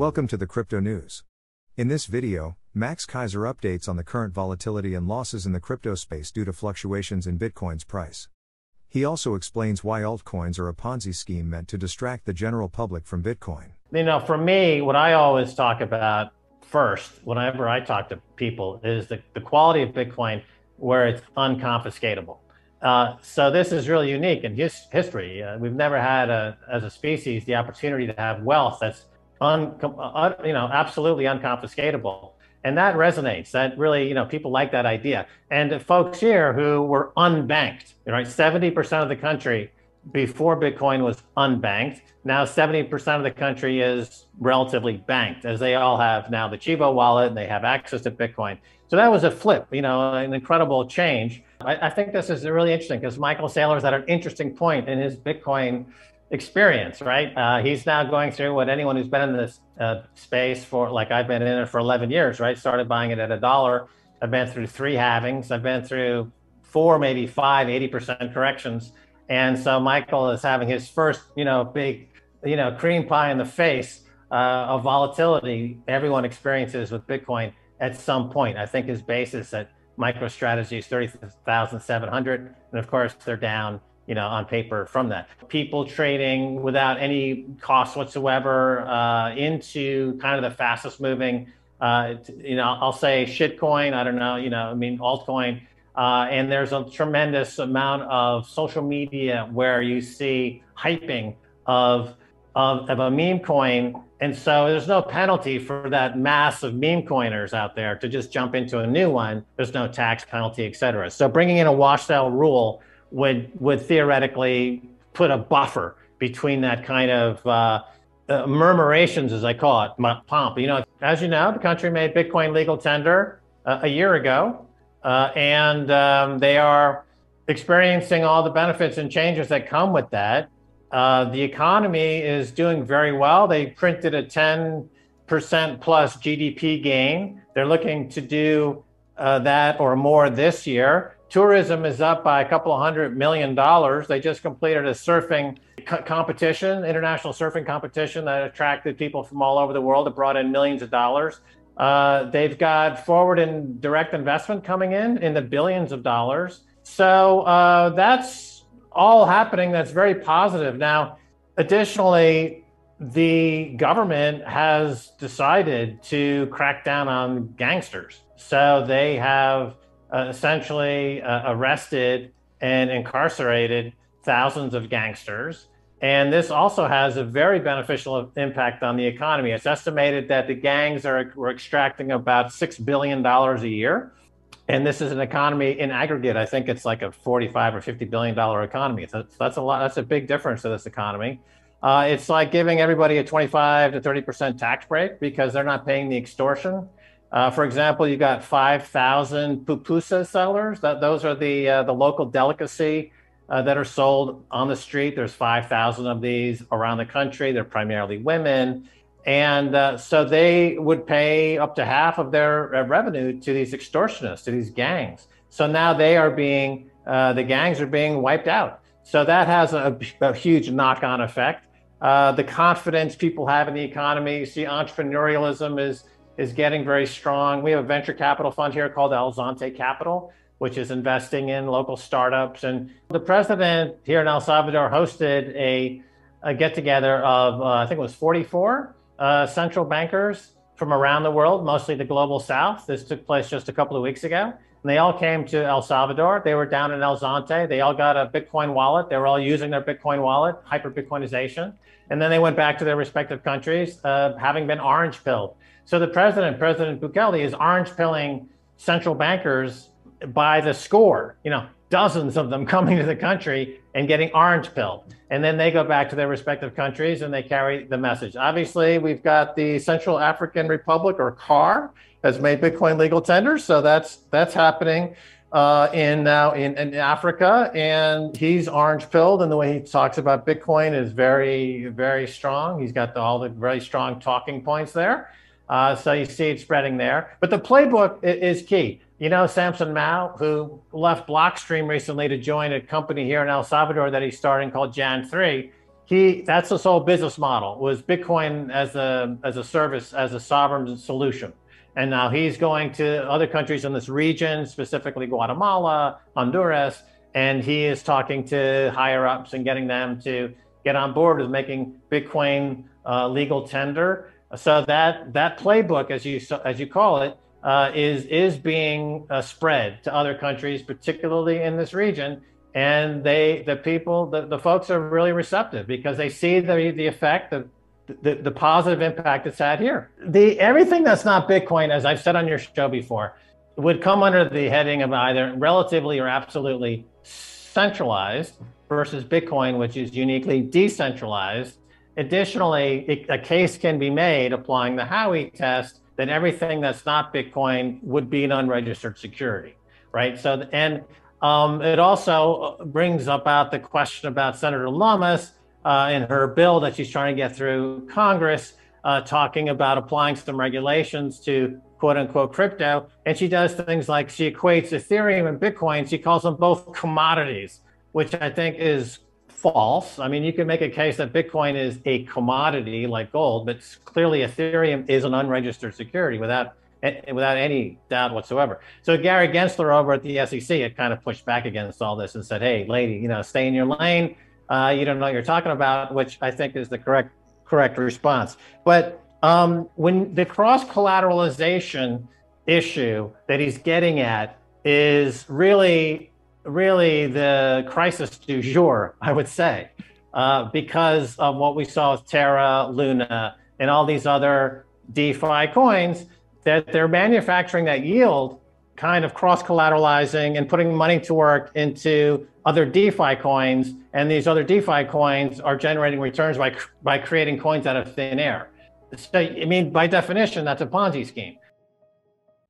Welcome to the Crypto News. In this video, Max Keiser updates on the current volatility and losses in the crypto space due to fluctuations in Bitcoin's price. He also explains why altcoins are a Ponzi scheme meant to distract the general public from Bitcoin. For me, what I always talk about first, whenever I talk to people, is the quality of Bitcoin where it's unconfiscatable. So this is really unique in history. We've never had, as a species, the opportunity to have wealth that's absolutely unconfiscatable. And that resonates. That really, people like that idea. And the folks here who were unbanked, right? 70% of the country before Bitcoin was unbanked. Now 70% of the country is relatively banked, as they all have now the Chivo wallet and they have access to Bitcoin. So that was a flip, an incredible change. I think this is really interesting because Michael Saylor's at an interesting point in his Bitcoin experience, right? He's now going through what anyone who's been in this space for, like I've been in it for 11 years, right? Started buying it at $1. I've been through 3 halvings. I've been through 4, maybe 5, 80% corrections. And so Michael is having his first, big, cream pie in the face of volatility everyone experiences with Bitcoin at some point. I think his basis at MicroStrategy is 30,700. And of course, they're down on paper from that. People trading without any cost whatsoever into kind of the fastest moving, I'll say shitcoin, I don't know, altcoin. And there's a tremendous amount of social media where you see hyping of a meme coin. And so there's no penalty for that mass of meme coiners out there to just jump into a new one. There's no tax penalty, et cetera. So bringing in a washed-out rule would theoretically put a buffer between that kind of murmurations, as I call it, pomp. As you know, the country made Bitcoin legal tender a year ago, and they are experiencing all the benefits and changes that come with that. The economy is doing very well. They printed a 10% plus GDP gain. They're looking to do that or more this year. Tourism is up by a couple of $100 million. They just completed a surfing competition, international surfing competition that attracted people from all over the world. It brought in millions of dollars. They've got forward and direct investment coming in the billions of dollars. So that's all happening. That's very positive. Now, additionally, the government has decided to crack down on gangsters. So they have essentially arrested and incarcerated thousands of gangsters. And this also has a very beneficial impact on the economy. It's estimated that the gangs were extracting about $6 billion a year. And this is an economy in aggregate. I think it's like a $45 or $50 billion economy. So that's a lot. That's a big difference to this economy. It's like giving everybody a 25 to 30% tax break because they're not paying the extortion. For example, you got 5,000 pupusa sellers. Those are the local delicacy that are sold on the street. There's 5,000 of these around the country. They're primarily women. And so they would pay up to half of their revenue to these extortionists, to these gangs. So now they are the gangs are being wiped out. So that has a huge knock-on effect. The confidence people have in the economy, you see entrepreneurialism is getting very strong. We have a venture capital fund here called Al-Jazeera Capital, which is investing in local startups. And the president here in El Salvador hosted a get-together of, I think it was 44 central bankers from around the world, mostly the global south. This took place just a couple of weeks ago. And they all came to El Salvador. They were down in El Zonte. They all got a Bitcoin wallet. They were all using their Bitcoin wallet, hyper-Bitcoinization. And then they went back to their respective countries, having been orange-pilled. So the President Bukele, is orange-pilling central bankers by the score, dozens of them coming to the country and getting orange-pilled. And then they go back to their respective countries and they carry the message. Obviously, we've got the Central African Republic, or CAR, has made Bitcoin legal tender. So that's happening in Africa. And he's orange-pilled, and the way he talks about Bitcoin is very, very strong. He's got all the very strong talking points there. So you see it spreading there. But the playbook is key. Samson Mao, who left Blockstream recently to join a company here in El Salvador that he's starting called Jan3, that's his whole business model, was Bitcoin as a service, as a sovereign solution. And now he's going to other countries in this region, specifically Guatemala, Honduras, and he is talking to higher ups and getting them to get on board with making Bitcoin legal tender. So that playbook, as you call it, is being spread to other countries, particularly in this region. And the folks are really receptive because they see the effect of the positive impact it's had here. Everything that's not Bitcoin, as I've said on your show before, would come under the heading of either relatively or absolutely centralized versus Bitcoin, which is uniquely decentralized. Additionally, a case can be made applying the Howey test that everything that's not Bitcoin would be an unregistered security, right? So, and it also brings about the question about Senator Lummis in her bill that she's trying to get through Congress, talking about applying some regulations to quote unquote crypto. And she does things like she equates Ethereum and Bitcoin. She calls them both commodities, which I think is false. I mean, you can make a case that Bitcoin is a commodity like gold, but clearly Ethereum is an unregistered security without any doubt whatsoever. So Gary Gensler over at the SEC had kind of pushed back against all this and said, hey, lady, stay in your lane. You don't know what you're talking about, which I think is the correct response. But when the cross-collateralization issue that he's getting at is really the crisis du jour, I would say, because of what we saw with Terra, Luna, and all these other DeFi coins, that they're manufacturing that yield, kind of cross-collateralizing and putting money to work into other DeFi coins, and these other DeFi coins are generating returns by creating coins out of thin air. So, I mean, by definition, that's a Ponzi scheme.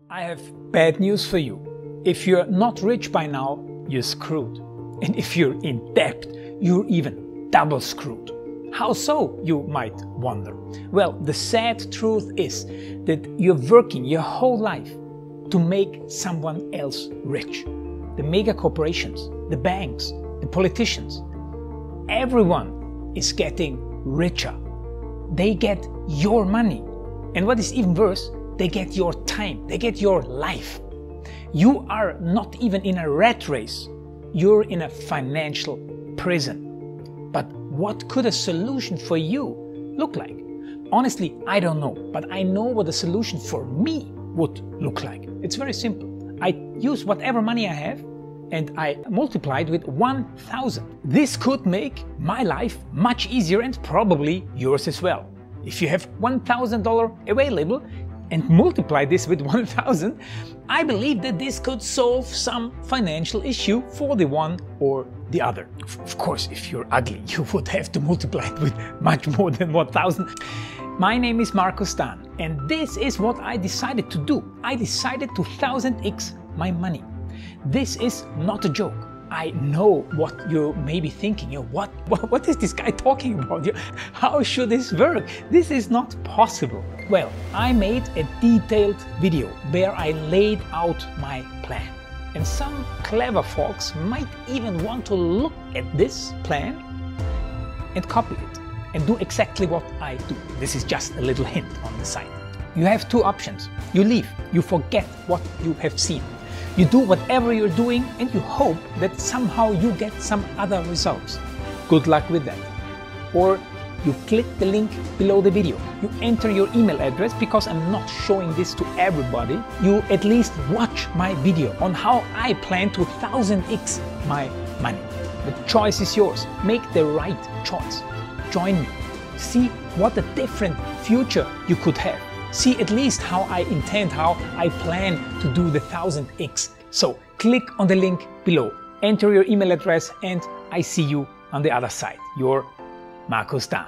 I have bad news for you. If you're not rich by now, you're screwed. And if you're in debt, you're even double screwed. How so, you might wonder? Well, the sad truth is that you're working your whole life to make someone else rich. The mega corporations, the banks, the politicians, everyone is getting richer. They get your money. And what is even worse, they get your time, they get your life. You are not even in a rat race, you're in a financial prison. But what could a solution for you look like? Honestly, I don't know, but I know what a solution for me would look like. It's very simple. I use whatever money I have and I multiply it with 1,000. This could make my life much easier and probably yours as well. If you have $1,000 available and multiply this with 1,000, I believe that this could solve some financial issue for the one or the other. Of course, if you're ugly, you would have to multiply it with much more than 1,000. My name is Markus Dan, and this is what I decided to do. I decided to 1000x my money. This is not a joke. I know what you may be thinking. What is this guy talking about? How should this work? This is not possible. Well, I made a detailed video where I laid out my plan. And some clever folks might even want to look at this plan and copy it and do exactly what I do. This is just a little hint on the side. You have two options. You leave, you forget what you have seen. You do whatever you're doing and you hope that somehow you get some other results. Good luck with that. Or you click the link below the video. You enter your email address because I'm not showing this to everybody. You at least watch my video on how I plan to 1000x my money. The choice is yours. Make the right choice. Join me. See what a different future you could have. See at least how I intend, how I plan to do the 1000x. So click on the link below, enter your email address, and I see you on the other side. Your Markus Dan.